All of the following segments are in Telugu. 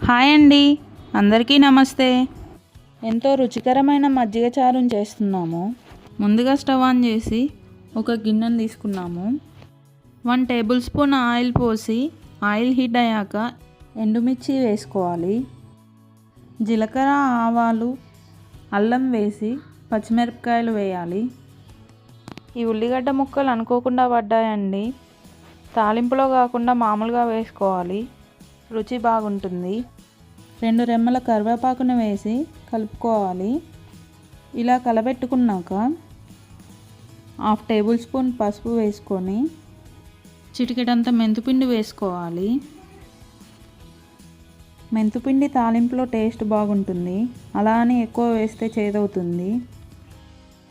హాయ్ అండి, అందరికీ నమస్తే. ఎంతో రుచికరమైన మజ్జిగ చారుని చేస్తున్నాము. ముందుగా స్టవ్ ఆన్ చేసి ఒక గిన్నెను తీసుకున్నాము. 1 టేబుల్ స్పూన్ ఆయిల్ పోసి ఆయిల్ హీట్ అయ్యాక ఎండుమిర్చి వేసుకోవాలి. జీలకర్ర, ఆవాలు, అల్లం వేసి పచ్చిమిరపకాయలు వేయాలి. ఈ ఉల్లిగడ్డ ముక్కలు అనుకోకుండా పడ్డాయండి. తాలింపులో కాకుండా మామూలుగా వేసుకోవాలి, రుచి బాగుంటుంది. 2 రెమ్మల కరివేపాకును వేసి కలుపుకోవాలి. ఇలా కలబెట్టుకున్నాక 1/2 టేబుల్ స్పూన్ పసుపు వేసుకొని చిటికెడంత మెంతిపిండి వేసుకోవాలి. మెంతిపిండి తాలింపులో టేస్ట్ బాగుంటుంది, అలా అని ఎక్కువ వేస్తే చేదవుతుంది.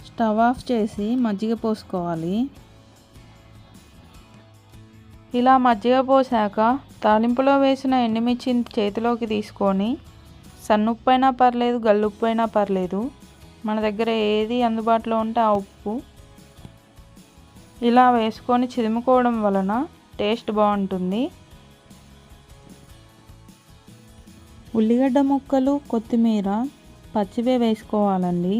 స్టవ్ ఆఫ్ చేసి మజ్జిగ పోసుకోవాలి. ఇలా మజ్జిగ పోసాక తాలింపులో వేసిన ఎండుమిర్చిని చేతిలోకి తీసుకొని సన్నుప్పు అయినా పర్లేదు, గల్లుప్పు అయినా పర్లేదు, మన దగ్గర ఏది అందుబాటులో ఉంటే ఆ ఉప్పు ఇలా వేసుకొని చిదుముకోవడం వలన టేస్ట్ బాగుంటుంది. ఉల్లిగడ్డ ముక్కలు, కొత్తిమీర పచ్చివే వేసుకోవాలండి.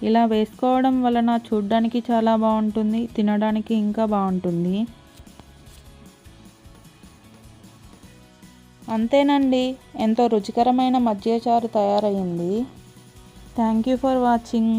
ఇలా వేసుకోవడం వలన చూడడానికి చాలా బాగుంటుంది, తినడానికి ఇంకా బాగుంటుంది. అంతేనండి, ఎంతో రుచికరమైన మజ్జిగ చారు తయారయ్యింది. Thank you for watching.